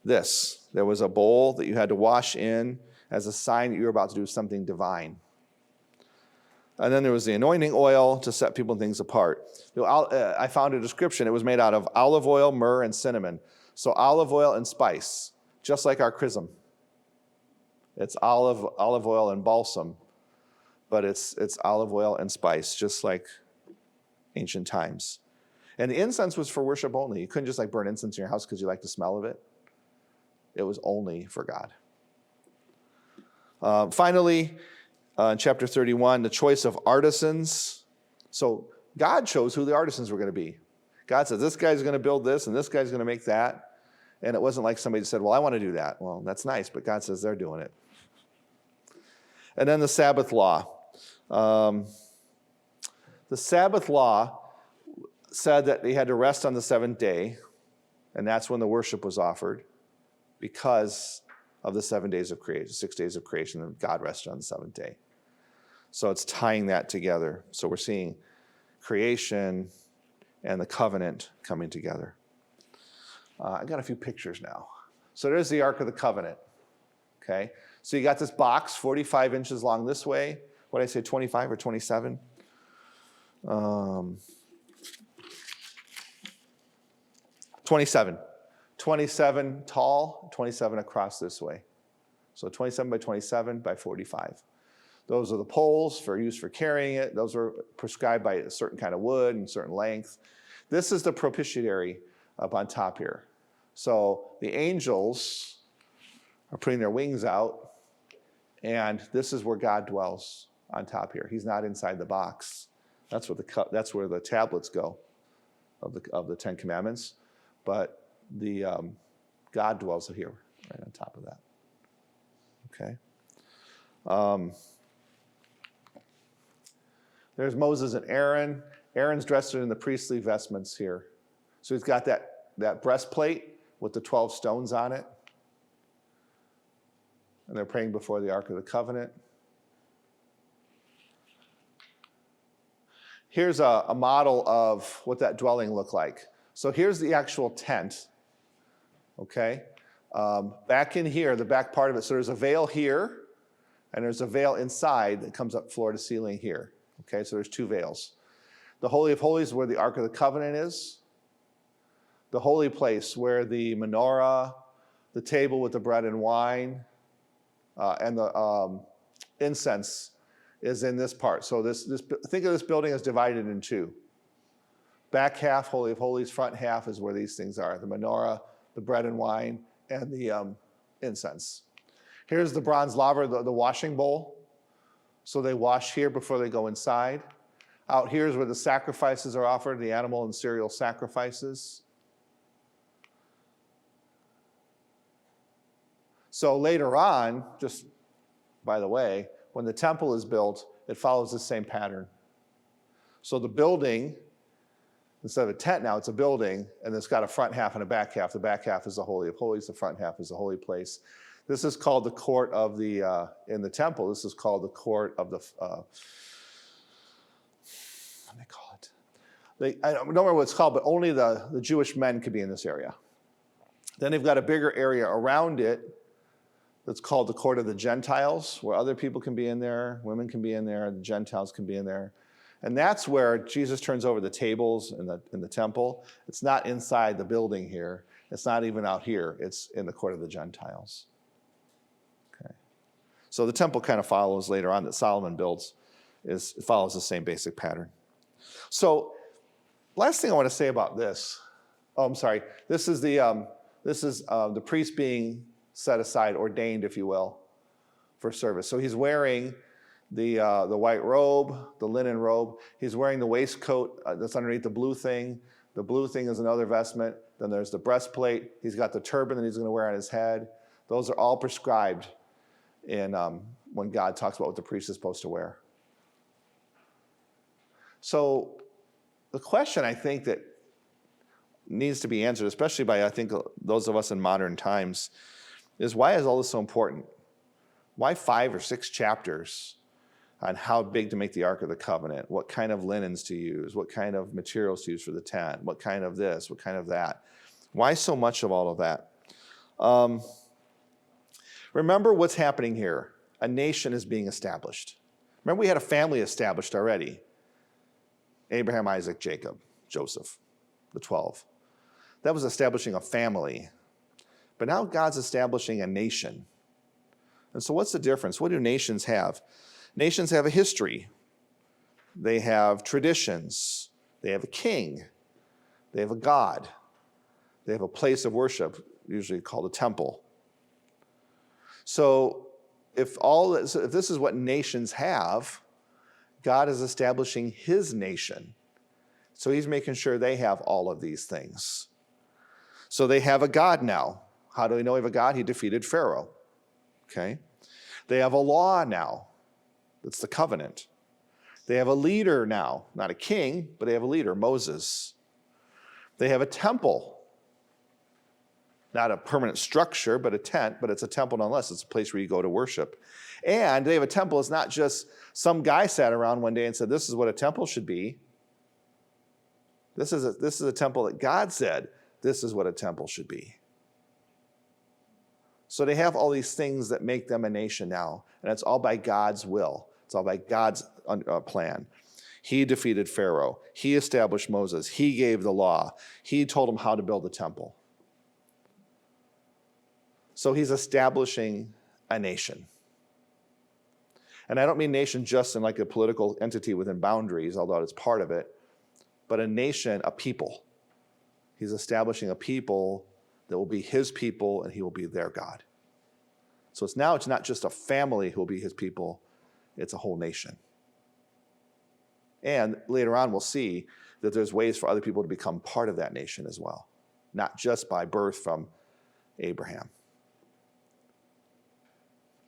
this. There was a bowl that you had to wash in as a sign that you were about to do something divine. And then there was the anointing oil to set people and things apart. I found a description. It was made out of olive oil, myrrh, and cinnamon. So olive oil and spice, just like our chrism. It's olive oil and balsam, but it's olive oil and spice, just like ancient times. And the incense was for worship only. You couldn't just like burn incense in your house because you like the smell of it. It was only for God. Finally, in chapter 31, the choice of artisans. So God chose who the artisans were going to be. God said, this guy's going to build this and this guy's going to make that. And it wasn't like somebody said, well, I want to do that. Well, that's nice, but God says they're doing it. And then the Sabbath law. The Sabbath law said that they had to rest on the seventh day, and that's when the worship was offered because of the 7 days of creation, 6 days of creation, and God rested on the seventh day. So it's tying that together. So we're seeing creation and the covenant coming together. I got a few pictures now. So there's the Ark of the Covenant. Okay, so you got this box 45 inches long this way. What did I say, 25 or 27? 27. 27 tall, 27 across this way. So 27 by 27 by 45. Those are the poles for use for carrying it. Those are prescribed by a certain kind of wood and certain length. This is the propitiatory up on top here. So the angels are putting their wings out, and this is where God dwells on top here. He's not inside the box. That's where the tablets go of the Ten Commandments, but the God dwells here, right on top of that. Okay. There's Moses and Aaron. Aaron's dressed in the priestly vestments here. So he's got that breastplate with the 12 stones on it. And they're praying before the Ark of the Covenant. here's a model of what that dwelling looked like. So here's the actual tent, okay? Back in here, the back part of it, so there's a veil here, and there's a veil inside that comes up floor to ceiling here, okay? So there's two veils. The Holy of Holies is where the Ark of the Covenant is. The holy place where the menorah, the table with the bread and wine, and the incense is in this part. So think of this building as divided in two. Back half, Holy of Holies, front half is where these things are. The menorah, the bread and wine, and the incense. Here's the bronze laver, the washing bowl. So they wash here before they go inside. Out here is where the sacrifices are offered, the animal and cereal sacrifices. So later on, just by the way, when the temple is built, it follows the same pattern. So the building, instead of a tent now, it's a building, and it's got a front half and a back half. The back half is the Holy of Holies, the front half is the holy place. This is called the court of the, in the temple, this is called the court of the, what do they call it? I don't remember what it's called, but only the Jewish men could be in this area. Then they've got a bigger area around it that's called the court of the Gentiles, where other people can be in there, women can be in there, the Gentiles can be in there. And that's where Jesus turns over the tables in the temple. It's not inside the building here. It's not even out here. It's in the court of the Gentiles. Okay. So the temple kind of follows later on that Solomon builds, it follows the same basic pattern. So last thing I want to say about this, I'm sorry. This is the priest being set aside, ordained, if you will, for service. So he's wearing the white robe, the linen robe. He's wearing the waistcoat that's underneath the blue thing. The blue thing is another vestment. Then there's the breastplate. He's got the turban that he's going to wear on his head. Those are all prescribed in when God talks about what the priest is supposed to wear. So the question I think that needs to be answered, especially by I think those of us in modern times, is why is all this so important? Why 5 or 6 chapters on how big to make the Ark of the Covenant, what kind of linens to use, what kind of materials to use for the tent, what kind of this, what kind of that? Why so much of all of that? Remember what's happening here. A nation is being established. Remember we had a family established already. Abraham, Isaac, Jacob, Joseph, the 12. That was establishing a family. But now God's establishing a nation. And so what's the difference? What do nations have? Nations have a history. They have traditions. They have a king. They have a God. They have a place of worship, usually called a temple. So if this is what nations have, God is establishing his nation. So he's making sure they have all of these things. So they have a God now. How do we know we have a God? He defeated Pharaoh. Okay? They have a law now. That's the covenant. They have a leader now. Not a king, but they have a leader, Moses. They have a temple. Not a permanent structure, but a tent, but it's a temple nonetheless. It's a place where you go to worship. And they have a temple. It's not just some guy sat around one day and said, this is what a temple should be. This is a temple that God said, this is what a temple should be. So they have all these things that make them a nation now, and it's all by God's will. It's all by God's plan. He defeated Pharaoh. He established Moses. He gave the law. He told them how to build the temple. So he's establishing a nation. And I don't mean nation just in like a political entity within boundaries, although it's part of it, but a nation, a people. He's establishing a people that will be his people, and he will be their God. So it's not just a family who will be his people, it's a whole nation. And later on, we'll see that there's ways for other people to become part of that nation as well, not just by birth from Abraham.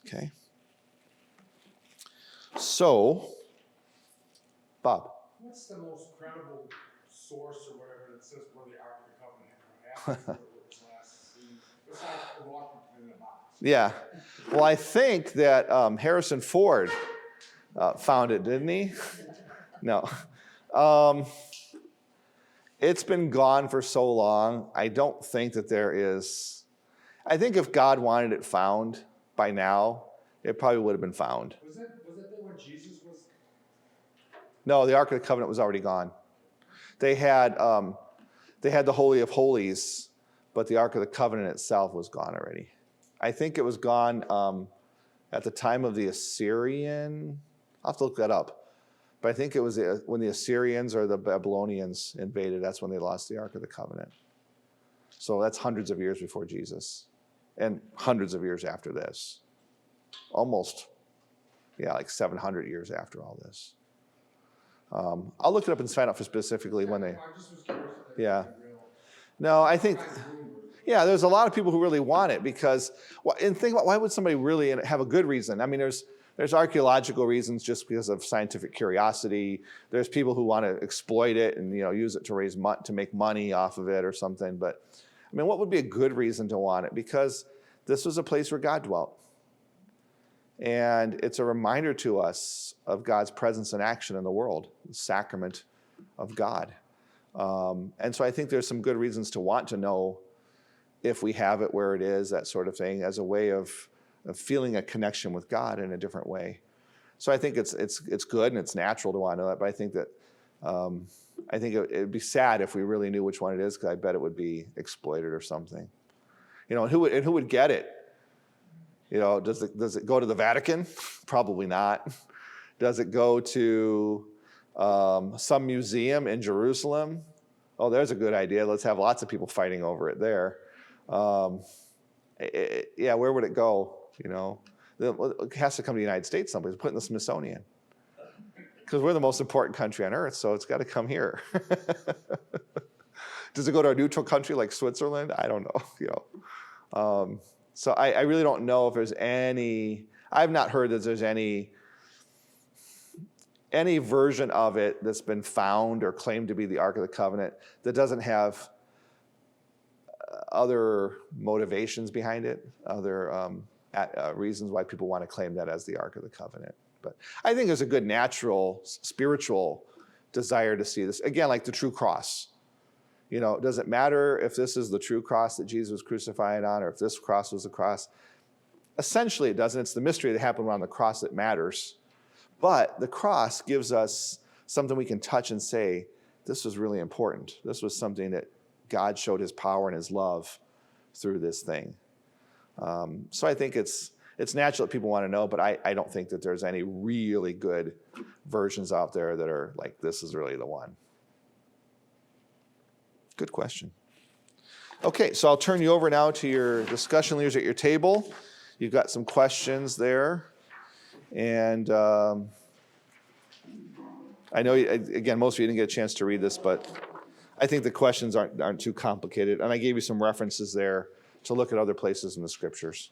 Okay? So, Bob. What's the most credible source or whatever that says where the Ark of the Covenant happened? Was last seen, besides the Washington in the box? Yeah. Well, I think that Harrison Ford found it, didn't he? No. It's been gone for so long. I don't think that there is. I think if God wanted it found by now, it probably would have been found. Was that there when Jesus was? No, the Ark of the Covenant was already gone. They had the Holy of Holies, but the Ark of the Covenant itself was gone already. I think it was gone at the time of the Assyrian. I'll have to look that up. But I think it was when the Assyrians or the Babylonians invaded, that's when they lost the Ark of the Covenant. So that's hundreds of years before Jesus and hundreds of years after this. Almost, like 700 years after all this. I'll look it up and find out for specifically when they... I just was curious if that Yeah. was real. No, I think... Rumors. Yeah, there's a lot of people who really want it because... And think about why would somebody really have a good reason? I mean, there's archaeological reasons just because of scientific curiosity. There's people who want to exploit it and use it to make money off of it or something. But I mean, what would be a good reason to want it? Because this was a place where God dwelt. And it's a reminder to us of God's presence and action in the world, the sacrament of God. And so I think there's some good reasons to want to know if we have it, where it is, that sort of thing, as a way of feeling a connection with God in a different way. So I think it's good and it's natural to want to know that, but I think that it'd be sad if we really knew which one it is, because I bet it would be exploited or something. And who would get it? Does it go to the Vatican? Probably not. Does it go to some museum in Jerusalem? Oh, there's a good idea. Let's have lots of people fighting over it there. Where would it go? It has to come to the United States someplace, put in the Smithsonian. Because we're the most important country on earth, so it's got to come here. Does it go to a neutral country like Switzerland? I don't know, So I really don't know if there's any, I've not heard that there's any version of it that's been found or claimed to be the Ark of the Covenant that doesn't have other motivations behind it, other reasons why people want to claim that as the Ark of the Covenant. But I think there's a good natural, spiritual desire to see this. Again, like the true cross. Does it matter if this is the true cross that Jesus was crucified on or if this cross was the cross? Essentially, it doesn't. It's the mystery that happened around the cross that matters. But the cross gives us something we can touch and say, this was really important. This was something that God showed his power and his love through this thing. So I think it's natural that people want to know, but I don't think that there's any really good versions out there that are like, this is really the one. Good question. Okay, so I'll turn you over now to your discussion leaders at your table. You've got some questions there. And I know, again, most of you didn't get a chance to read this, but I think the questions aren't too complicated. And I gave you some references there to look at other places in the scriptures.